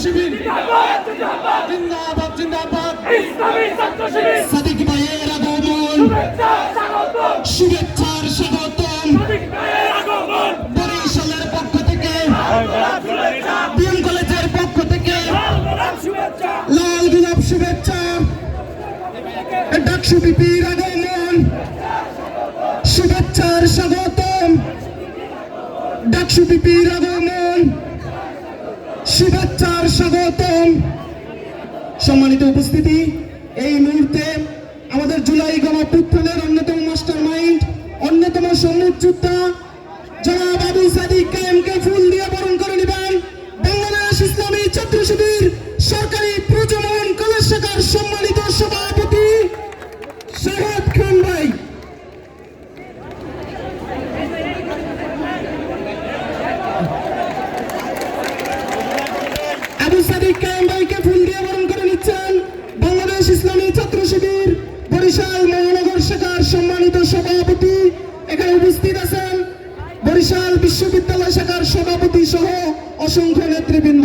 শিবির জিন্দাবাদ জিন্দাবাদ সাদিক ভাইয়ের আগমন শুভেচ্ছার স্বাগতম বরিশালের পক্ষ থেকে বিএম কলেজের পক্ষ থেকে লাল গোলাপ শুভেচ্ছা ডাকসু বিপির আগমন শুভেচ্ছার স্বাগতম ডাকসু বিপির আগমন শুভেচ্ছার স্বাগতম। সম্মানিত উপস্থিতি, এই মুহূর্তে আমাদের জুলাই গণঅভ্যুত্থানের অন্যতম মাস্টার মাইন্ড, অন্যতম সম্মুখ যোদ্ধা জনাব আবু সাদিক কায়েমকে ফুল দিয়ে বরণ করে নেবেন বাংলাদেশ ইসলামী ছাত্র শিবির সরকারি প্রজনন কলেজ শাখার সম্মানিত সভাপতি শাহাদ খান ভাই। আবু সাদিক কায়েম ভাইকে ফুল দিয়ে বরণ করে নিচ্ছেন বাংলাদেশ ইসলামী ছাত্র শিবির বরিশাল মহানগর শাখার সম্মানিত সভাপতি। এখানে উপস্থিত আছেন বরিশাল বিশ্ববিদ্যালয় শাখার সভাপতি সহ অসংখ্য নেতৃবৃন্দ।